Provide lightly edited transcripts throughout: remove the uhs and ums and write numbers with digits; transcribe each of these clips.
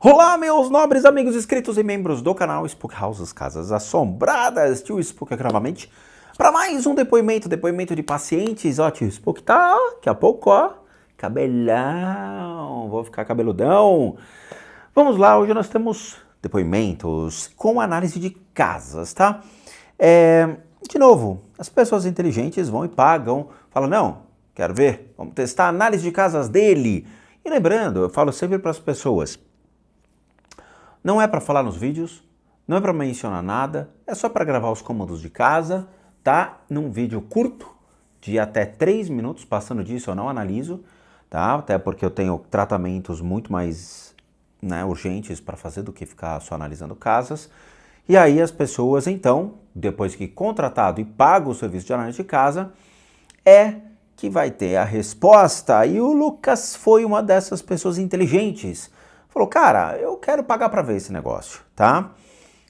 Olá, meus nobres amigos inscritos e membros do canal Spook Houses Casas Assombradas. Tio Spook aqui novamente para mais um depoimento de pacientes. Ó, tio Spook tá, daqui a pouco, ó, cabelão, vou ficar cabeludão. Vamos lá, hoje nós temos depoimentos com análise de casas, tá? De novo, as pessoas inteligentes vão e pagam, falam, não, quero ver, vamos testar a análise de casas dele. E lembrando, eu falo sempre para as pessoas, não é para falar nos vídeos, não é para mencionar nada, é só para gravar os cômodos de casa, tá? Num vídeo curto, de até 3 minutos, passando disso eu não analiso, tá? Até porque eu tenho tratamentos muito mais urgentes para fazer do que ficar só analisando casas. E aí as pessoas, então, depois que contratado e pago o serviço de análise de casa, é que vai ter a resposta. E o Lucas foi uma dessas pessoas inteligentes. Falou, cara, eu quero pagar para ver esse negócio, tá?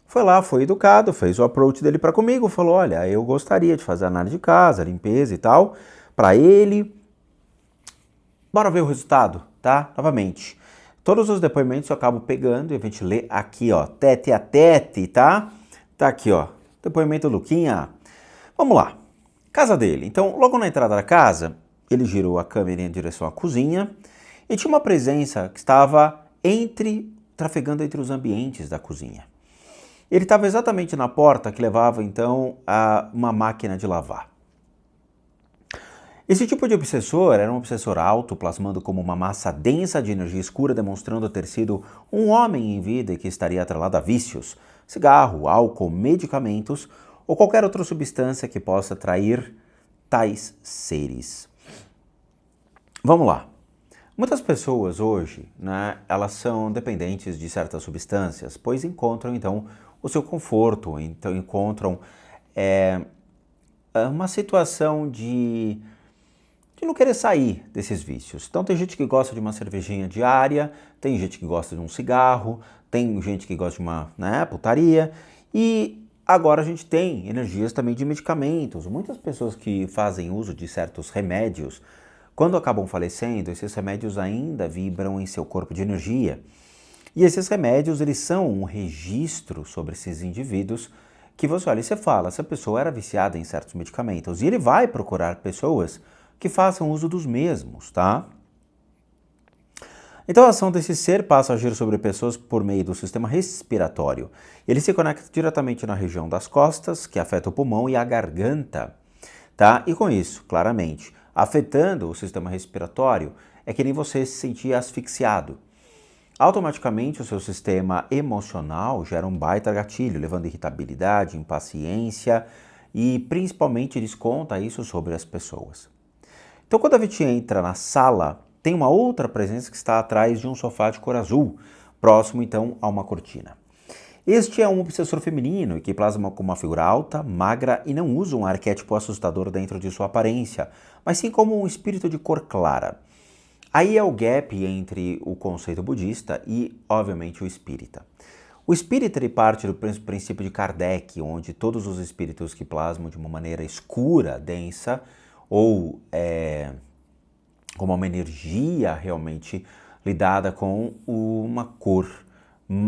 Foi lá, foi educado, fez o approach dele para comigo, falou, olha, eu gostaria de fazer análise de casa, limpeza e tal, para ele. Bora ver o resultado, tá? Novamente, todos os depoimentos eu acabo pegando e a gente lê aqui, ó, tete a tete, tá? Tá aqui, ó, depoimento do Luquinha. Vamos lá, casa dele. Então, logo na entrada da casa, ele girou a câmera em direção à cozinha e tinha uma presença que estava trafegando entre os ambientes da cozinha. Ele estava exatamente na porta que levava, então, a uma máquina de lavar. Esse tipo de obsessor era um obsessor alto, plasmando como uma massa densa de energia escura, demonstrando ter sido um homem em vida e que estaria atrelado a vícios, cigarro, álcool, medicamentos ou qualquer outra substância que possa atrair tais seres. Vamos lá. Muitas pessoas hoje, elas são dependentes de certas substâncias, pois encontram, então, o seu conforto, então encontram uma situação de não querer sair desses vícios. Então tem gente que gosta de uma cervejinha diária, tem gente que gosta de um cigarro, tem gente que gosta de uma putaria, e agora a gente tem energias também de medicamentos. Muitas pessoas que fazem uso de certos remédios, quando acabam falecendo, esses remédios ainda vibram em seu corpo de energia. E esses remédios, eles são um registro sobre esses indivíduos que você olha e você fala, essa pessoa era viciada em certos medicamentos. E ele vai procurar pessoas que façam uso dos mesmos, tá? Então a ação desse ser passa a agir sobre pessoas por meio do sistema respiratório. Ele se conecta diretamente na região das costas, que afeta o pulmão e a garganta, tá? E com isso, claramente, afetando o sistema respiratório, é que nem você se sentir asfixiado. Automaticamente o seu sistema emocional gera um baita gatilho, levando irritabilidade, impaciência e principalmente desconta isso sobre as pessoas. Então quando a gente entra na sala, tem uma outra presença que está atrás de um sofá de cor azul, próximo então a uma cortina. Este é um obsessor feminino e que plasma como uma figura alta, magra e não usa um arquétipo assustador dentro de sua aparência, mas sim como um espírito de cor clara. Aí é o gap entre o conceito budista e, obviamente, o espírita. O espírita ele parte do princípio de Kardec, onde todos os espíritos que plasmam de uma maneira escura, densa, ou como uma energia realmente lidada com uma cor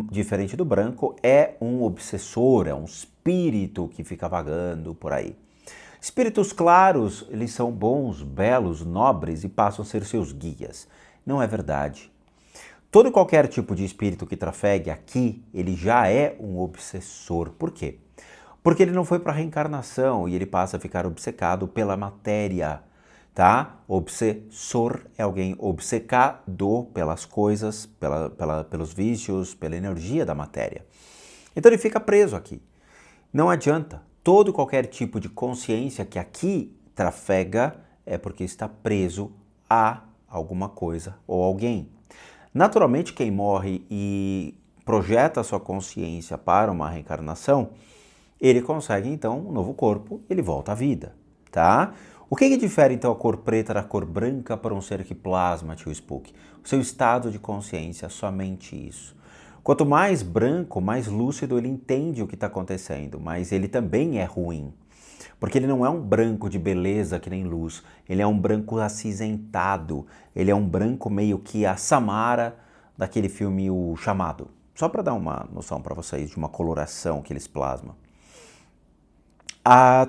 diferente do branco, é um obsessor, é um espírito que fica vagando por aí. Espíritos claros, eles são bons, belos, nobres e passam a ser seus guias. Não é verdade. Todo e qualquer tipo de espírito que trafegue aqui, ele já é um obsessor. Por quê? Porque ele não foi para a reencarnação e ele passa a ficar obcecado pela matéria, tá? Obsessor é alguém obcecado pelas coisas, pelos vícios, pela energia da matéria. Então ele fica preso aqui. Não adianta. Todo e qualquer tipo de consciência que aqui trafega é porque está preso a alguma coisa ou alguém. Naturalmente, quem morre e projeta a sua consciência para uma reencarnação, ele consegue então um novo corpo, ele volta à vida, tá? O que difere então a cor preta da cor branca para um ser que plasma, tio Spook? O seu estado de consciência, somente isso. Quanto mais branco, mais lúcido ele entende o que está acontecendo, mas ele também é ruim. Porque ele não é um branco de beleza que nem luz, ele é um branco acinzentado, ele é um branco meio que a Samara daquele filme O Chamado. Só para dar uma noção para vocês de uma coloração que eles plasmam.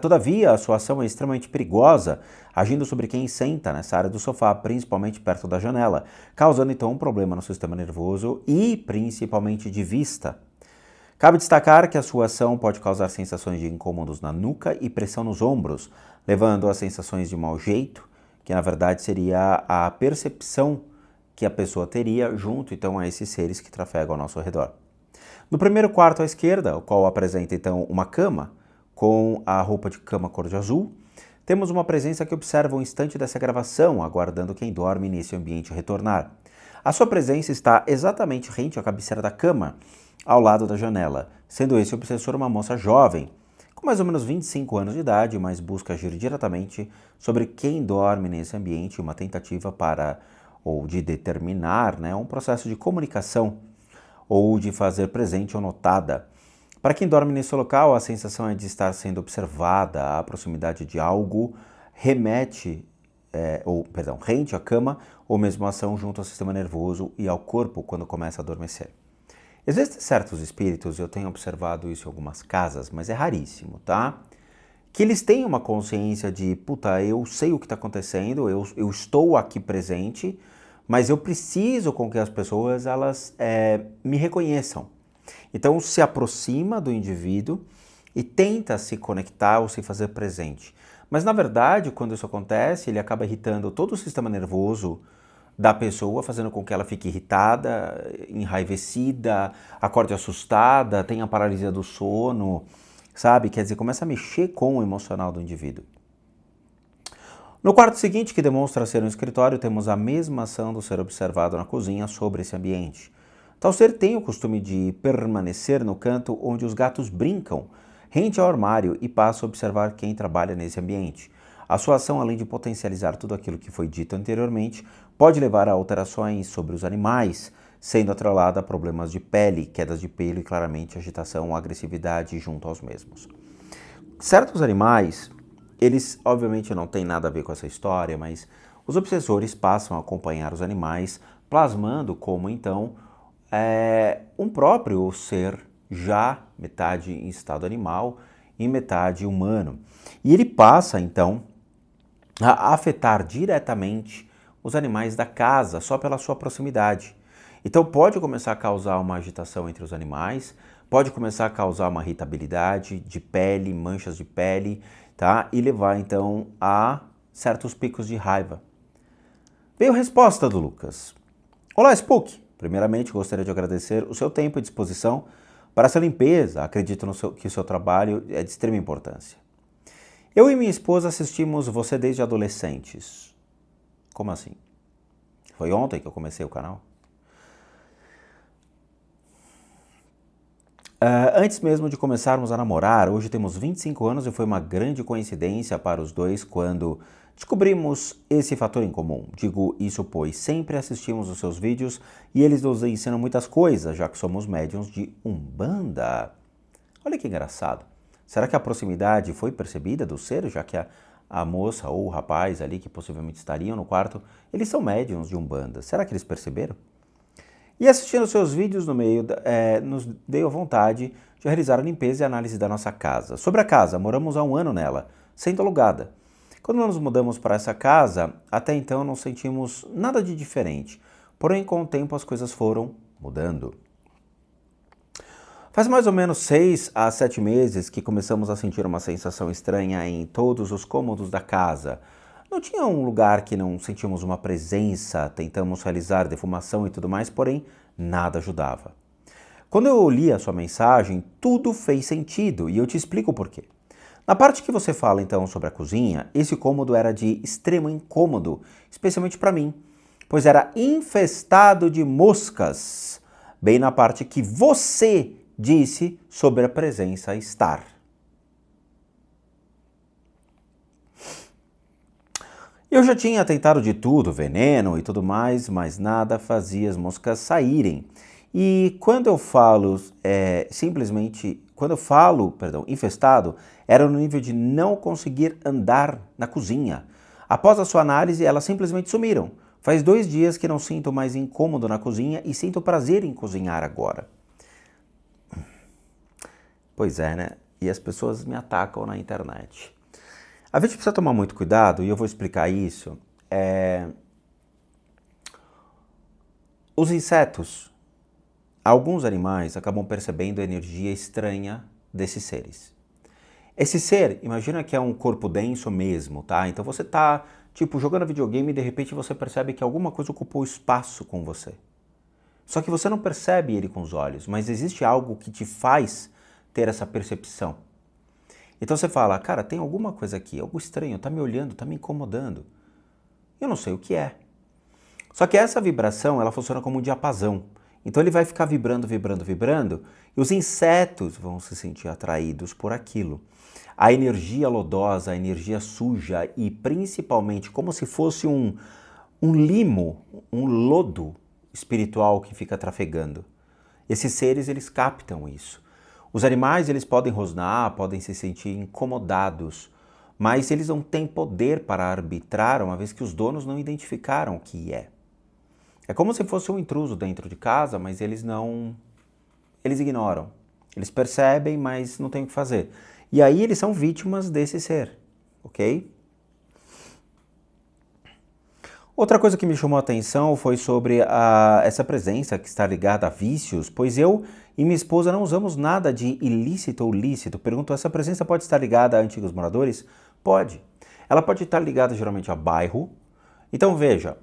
Todavia, a sua ação é extremamente perigosa, agindo sobre quem senta nessa área do sofá, principalmente perto da janela, causando então um problema no sistema nervoso e principalmente de vista. Cabe destacar que a sua ação pode causar sensações de incômodos na nuca e pressão nos ombros, levando a sensações de mau jeito, que na verdade seria a percepção que a pessoa teria junto então a esses seres que trafegam ao nosso redor. No primeiro quarto à esquerda, o qual apresenta então uma cama, com a roupa de cama cor de azul, temos uma presença que observa o instante dessa gravação, aguardando quem dorme nesse ambiente retornar. A sua presença está exatamente rente à cabeceira da cama, ao lado da janela, sendo esse obsessor uma moça jovem, com mais ou menos 25 anos de idade, mas busca agir diretamente sobre quem dorme nesse ambiente, uma tentativa para, ou de determinar, um processo de comunicação, ou de fazer presente ou notada. Para quem dorme nesse local, a sensação é de estar sendo observada, a proximidade de algo rente à cama, ou mesmo a ação junto ao sistema nervoso e ao corpo quando começa a adormecer. Existem certos espíritos, eu tenho observado isso em algumas casas, mas é raríssimo, tá? Que eles têm uma consciência de, eu sei o que está acontecendo, eu estou aqui presente, mas eu preciso com que as pessoas elas me reconheçam. Então se aproxima do indivíduo e tenta se conectar ou se fazer presente. Mas na verdade, quando isso acontece, ele acaba irritando todo o sistema nervoso da pessoa, fazendo com que ela fique irritada, enraivecida, acorde assustada, tenha paralisia do sono, sabe? Quer dizer, começa a mexer com o emocional do indivíduo. No quarto seguinte, que demonstra ser um escritório, temos a mesma ação do ser observado na cozinha sobre esse ambiente. Tal ser tem o costume de permanecer no canto onde os gatos brincam, rente ao armário e passa a observar quem trabalha nesse ambiente. A sua ação, além de potencializar tudo aquilo que foi dito anteriormente, pode levar a alterações sobre os animais, sendo atrelada a problemas de pele, quedas de pelo e claramente agitação ou agressividade junto aos mesmos. Certos animais, eles obviamente não têm nada a ver com essa história, mas os obsessores passam a acompanhar os animais, plasmando como então um próprio ser já metade em estado animal e metade humano. E ele passa então a afetar diretamente os animais da casa só pela sua proximidade. Então pode começar a causar uma agitação entre os animais, pode começar a causar uma irritabilidade de pele, manchas de pele, tá? E levar então a certos picos de raiva. Veio a resposta do Lucas. Olá, Spook! Primeiramente, gostaria de agradecer o seu tempo e disposição para essa limpeza. Acredito que o seu trabalho é de extrema importância. Eu e minha esposa assistimos você desde adolescentes. Como assim? Foi ontem que eu comecei o canal? Antes mesmo de começarmos a namorar, hoje temos 25 anos e foi uma grande coincidência para os dois quando descobrimos esse fator em comum. Digo isso pois sempre assistimos os seus vídeos e eles nos ensinam muitas coisas, já que somos médiuns de Umbanda. Olha que engraçado. Será que a proximidade foi percebida do ser, já que a moça ou o rapaz ali que possivelmente estariam no quarto, eles são médiuns de Umbanda. Será que eles perceberam? E assistindo seus vídeos no meio, nos deu vontade de realizar a limpeza e a análise da nossa casa. Sobre a casa, moramos há 1 ano nela, sendo alugada. Quando nos mudamos para essa casa, até então não sentimos nada de diferente. Porém, com o tempo as coisas foram mudando. Faz mais ou menos 6 a 7 meses que começamos a sentir uma sensação estranha em todos os cômodos da casa. Não tinha um lugar que não sentíamos uma presença, tentamos realizar defumação e tudo mais, porém nada ajudava. Quando eu li a sua mensagem, tudo fez sentido e eu te explico o porquê. Na parte que você fala então sobre a cozinha, esse cômodo era de extremo incômodo, especialmente para mim, pois era infestado de moscas, bem na parte que você disse sobre a presença estar. Eu já tinha tentado de tudo, veneno e tudo mais, mas nada fazia as moscas saírem. E quando eu falo infestado, era no nível de não conseguir andar na cozinha. Após a sua análise, elas simplesmente sumiram. Faz 2 dias que não sinto mais incômodo na cozinha e sinto prazer em cozinhar agora. Pois é, né? E as pessoas me atacam na internet. A gente precisa tomar muito cuidado, e eu vou explicar isso. Os insetos, alguns animais acabam percebendo a energia estranha desses seres. Esse ser, imagina que é um corpo denso mesmo, tá? Então você tá, tipo, jogando videogame e de repente você percebe que alguma coisa ocupou espaço com você. Só que você não percebe ele com os olhos, mas existe algo que te faz ter essa percepção. Então você fala, cara, tem alguma coisa aqui, algo estranho, tá me olhando, tá me incomodando. Eu não sei o que é. Só que essa vibração, ela funciona como um diapasão. Então ele vai ficar vibrando, vibrando, vibrando, e os insetos vão se sentir atraídos por aquilo. A energia lodosa, a energia suja e principalmente como se fosse um limo, um lodo espiritual que fica trafegando. Esses seres, eles captam isso. Os animais, eles podem rosnar, podem se sentir incomodados, mas eles não têm poder para arbitrar, uma vez que os donos não identificaram o que é. É como se fosse um intruso dentro de casa, mas eles ignoram. Eles percebem, mas não tem o que fazer. E aí eles são vítimas desse ser, ok? Outra coisa que me chamou a atenção foi sobre essa presença que está ligada a vícios, pois eu e minha esposa não usamos nada de ilícito ou lícito. Pergunto, essa presença pode estar ligada a antigos moradores? Pode. Ela pode estar ligada geralmente a bairro. Então veja,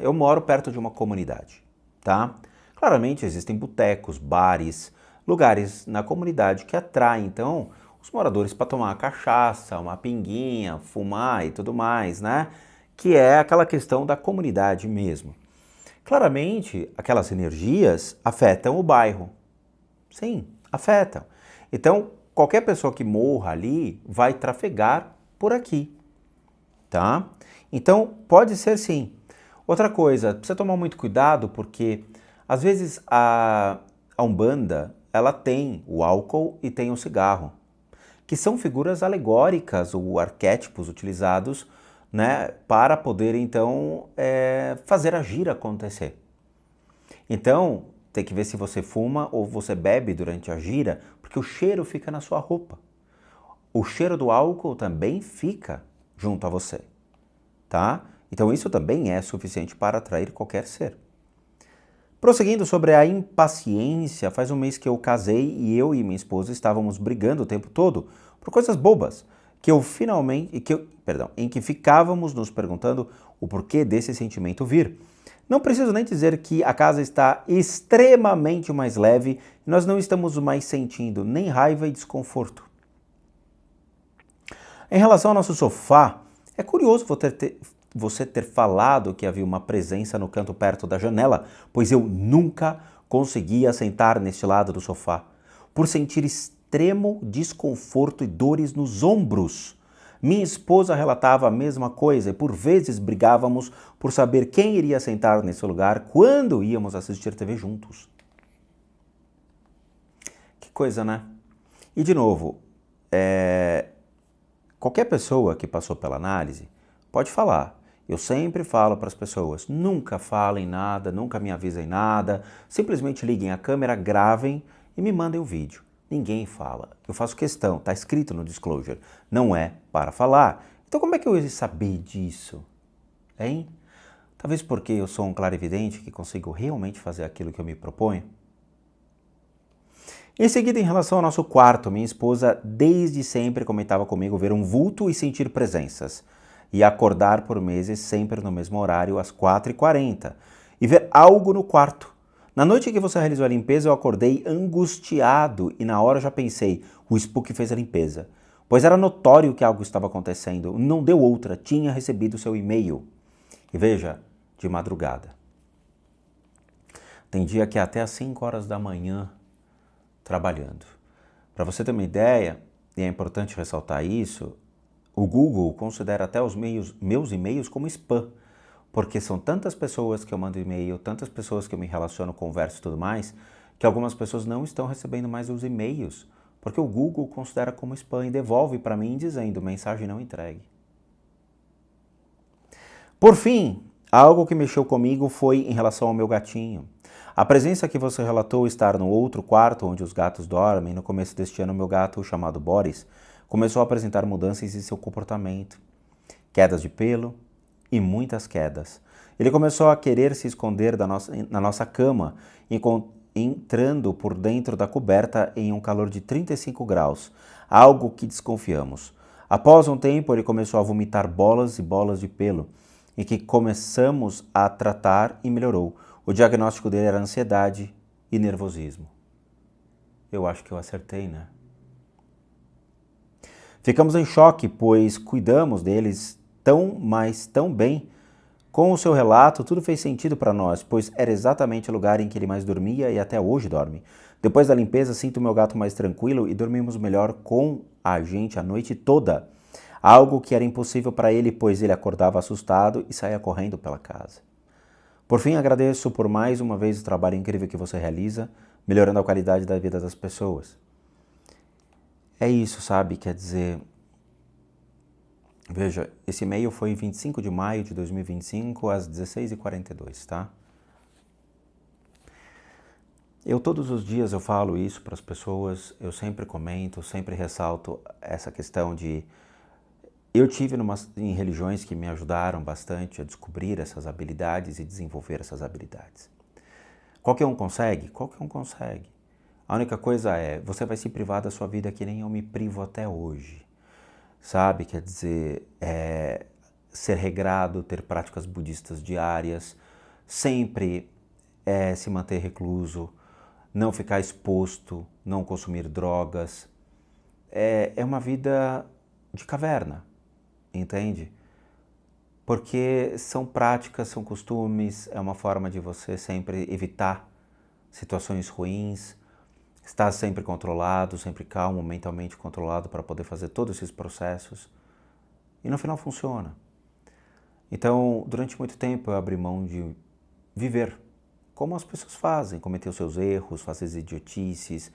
eu moro perto de uma comunidade, tá? Claramente existem botecos, bares, lugares na comunidade que atraem, então, os moradores para tomar uma cachaça, uma pinguinha, fumar e tudo mais, né? Que é aquela questão da comunidade mesmo. Claramente, aquelas energias afetam o bairro. Sim, afetam. Então, qualquer pessoa que morra ali vai trafegar por aqui, tá? Então, pode ser sim. Outra coisa, precisa tomar muito cuidado porque, às vezes, a Umbanda, ela tem o álcool e tem o cigarro, que são figuras alegóricas ou arquétipos utilizados, né, para poder, então, fazer a gira acontecer. Então, tem que ver se você fuma ou você bebe durante a gira, porque o cheiro fica na sua roupa. O cheiro do álcool também fica junto a você, tá? Então isso também é suficiente para atrair qualquer ser. Prosseguindo sobre a impaciência, faz um mês que eu casei e eu e minha esposa estávamos brigando o tempo todo por coisas bobas, em que ficávamos nos perguntando o porquê desse sentimento vir. Não preciso nem dizer que a casa está extremamente mais leve e nós não estamos mais sentindo nem raiva e desconforto. Em relação ao nosso sofá, é curioso você ter falado que havia uma presença no canto perto da janela, pois eu nunca conseguia sentar neste lado do sofá, por sentir extremo desconforto e dores nos ombros. Minha esposa relatava a mesma coisa e por vezes brigávamos por saber quem iria sentar nesse lugar quando íamos assistir TV juntos. Que coisa, né? E de novo, qualquer pessoa que passou pela análise pode falar. Eu sempre falo para as pessoas, nunca falem nada, nunca me avisem nada, simplesmente liguem a câmera, gravem e me mandem o vídeo. Ninguém fala. Eu faço questão, está escrito no disclosure, não é para falar. Então como é que eu ia saber disso? Hein? Talvez porque eu sou um clarividente que consigo realmente fazer aquilo que eu me proponho? Em seguida, em relação ao nosso quarto, minha esposa desde sempre comentava comigo ver um vulto e sentir presenças. E acordar por meses sempre no mesmo horário, às 4h40, e ver algo no quarto. Na noite que você realizou a limpeza, eu acordei angustiado e na hora já pensei, o Spook fez a limpeza. Pois era notório que algo estava acontecendo, não deu outra, tinha recebido seu e-mail. E veja, de madrugada. Tem dia que é até às 5 horas da manhã trabalhando. Para você ter uma ideia, e é importante ressaltar isso, o Google considera até os meus e-mails como spam, porque são tantas pessoas que eu mando e-mail, tantas pessoas que eu me relaciono, converso e tudo mais, que algumas pessoas não estão recebendo mais os e-mails, porque o Google considera como spam e devolve para mim dizendo mensagem não entregue. Por fim, Algo que mexeu comigo foi em relação ao meu gatinho. A presença que você relatou estar no outro quarto onde os gatos dormem, no começo deste ano, meu gato, chamado Boris, começou a apresentar mudanças em seu comportamento. Quedas de pelo e muitas quedas. Ele começou a querer se esconder na nossa cama, entrando por dentro da coberta em um calor de 35 graus, algo que desconfiamos. Após um tempo, ele começou a vomitar bolas e bolas de pelo, em que começamos a tratar e melhorou. O diagnóstico dele era ansiedade e nervosismo. Eu acho que eu acertei, né? Ficamos em choque, pois cuidamos deles tão bem. Com o seu relato, tudo fez sentido para nós, pois era exatamente o lugar em que ele mais dormia e até hoje dorme. Depois da limpeza, sinto meu gato mais tranquilo e dormimos melhor com a gente a noite toda. Algo que era impossível para ele, pois ele acordava assustado e saía correndo pela casa. Por fim, agradeço por mais uma vez o trabalho incrível que você realiza, melhorando a qualidade da vida das pessoas. É isso, sabe? Quer dizer, veja, esse e-mail foi em 25 de maio de 2025, às 16h42, tá? Todos os dias eu falo isso para as pessoas, eu sempre comento, sempre ressalto essa questão de... Eu tive em religiões que me ajudaram bastante a descobrir essas habilidades e desenvolver essas habilidades. Qualquer um consegue? Qualquer um consegue. A única coisa é, você vai se privar da sua vida que nem eu me privo até hoje. Sabe? Quer dizer, ser regrado, ter práticas budistas diárias, sempre se manter recluso, não ficar exposto, não consumir drogas. É uma vida de caverna, entende? Porque são práticas, são costumes, é uma forma de você sempre evitar situações ruins, estar sempre controlado, sempre calmo, mentalmente controlado para poder fazer todos esses processos. E no final funciona. Então, durante muito tempo eu abri mão de viver como as pessoas fazem, cometer os seus erros, fazer as idiotices.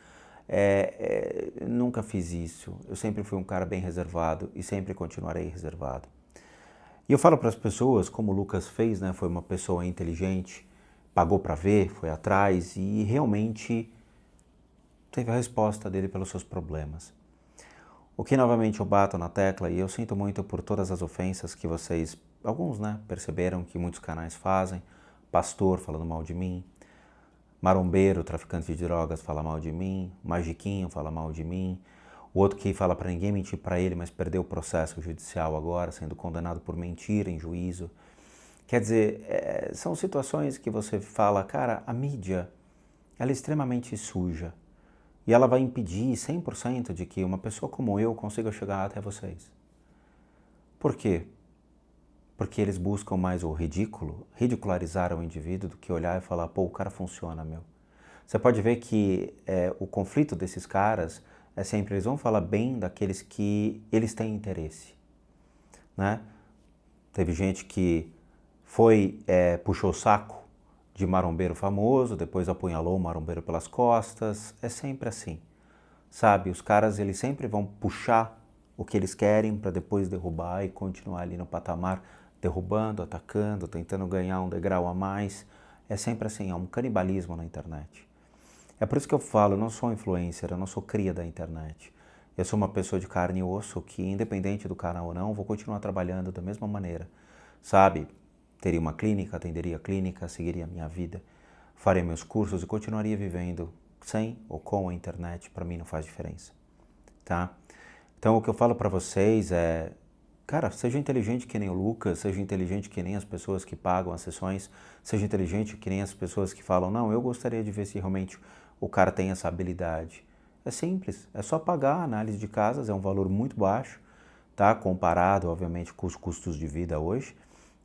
Nunca fiz isso. Eu sempre fui um cara bem reservado e sempre continuarei reservado. E eu falo para as pessoas, como o Lucas fez, né? Foi uma pessoa inteligente, pagou para ver, foi atrás e realmente teve a resposta dele pelos seus problemas. O que novamente eu bato na tecla, e eu sinto muito por todas as ofensas que vocês, alguns, né, perceberam que muitos canais fazem, pastor falando mal de mim, marombeiro, traficante de drogas fala mal de mim, magiquinho fala mal de mim, o outro que fala para ninguém mentir para ele, mas perdeu o processo judicial agora, sendo condenado por mentira em juízo. Quer dizer, são situações que você fala, cara, a mídia, ela é extremamente suja. E ela vai impedir 100% de que uma pessoa como eu consiga chegar até vocês. Por quê? Porque eles buscam mais o ridículo, ridicularizar o indivíduo, do que olhar e falar, pô, o cara funciona, meu. Você pode ver que o conflito desses caras é sempre, eles vão falar bem daqueles que eles têm interesse, né? Teve gente que puxou o saco de marombeiro famoso, depois apunhalou o marombeiro pelas costas, é sempre assim, sabe? Os caras, eles sempre vão puxar o que eles querem para depois derrubar e continuar ali no patamar, derrubando, atacando, tentando ganhar um degrau a mais. É sempre assim, é um canibalismo na internet. É por isso que eu falo, eu não sou influencer, eu não sou cria da internet. Eu sou uma pessoa de carne e osso que, independente do canal ou não, vou continuar trabalhando da mesma maneira, sabe? Teria uma clínica, atenderia a clínica, seguiria a minha vida, faria meus cursos e continuaria vivendo sem ou com a internet, para mim não faz diferença, tá? Então o que eu falo para vocês é, cara, seja inteligente que nem o Lucas, seja inteligente que nem as pessoas que pagam as sessões, seja inteligente que nem as pessoas que falam, não, eu gostaria de ver se realmente o cara tem essa habilidade. É simples, é só pagar a análise de casas, é um valor muito baixo, tá? Comparado, obviamente, com os custos de vida hoje,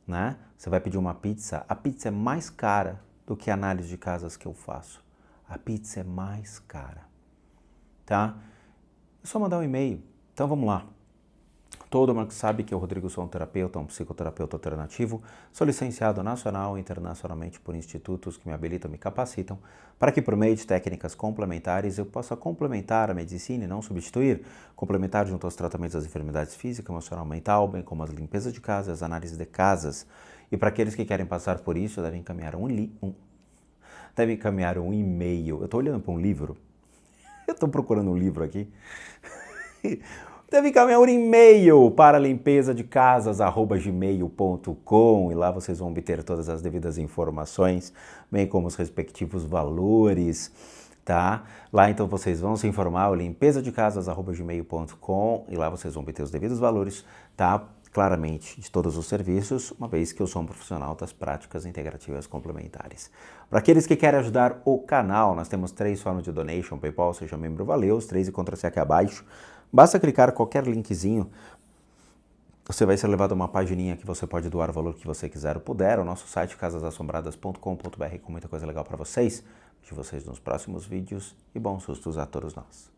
né? Você vai pedir uma pizza, a pizza é mais cara do que a análise de casas que eu faço. A pizza é mais cara, tá? É só mandar um e-mail. Então vamos lá. todo mundo que sabe que eu, Rodrigo, sou um terapeuta, um psicoterapeuta alternativo, sou licenciado nacional e internacionalmente por institutos que me habilitam, me capacitam, para que por meio de técnicas complementares eu possa complementar a medicina e não substituir, complementar junto aos tratamentos das enfermidades físicas, emocional, mental, bem como as limpezas de casa, as análises de casas. E para aqueles que querem passar por isso, devem encaminhar um e-mail. Eu estou olhando para um livro, eu estou procurando um livro aqui. Deve encaminhar um e-mail para limpezadecasas@gmail.com e lá vocês vão obter todas as devidas informações, bem como os respectivos valores, tá? Lá então vocês vão se informar, limpezadecasas@gmail.com e lá vocês vão obter os devidos valores, tá? Claramente, de todos os serviços, uma vez que eu sou um profissional das práticas integrativas complementares. Para aqueles que querem ajudar o canal, nós temos 3 formas de donation, PayPal, seja membro, valeu, os 3 encontram-se aqui abaixo. Basta clicar qualquer linkzinho, você vai ser levado a uma pagininha que você pode doar o valor que você quiser ou puder, o nosso site casasassombradas.com.br com muita coisa legal para vocês. Vejo vocês nos próximos vídeos e bons sustos a todos nós.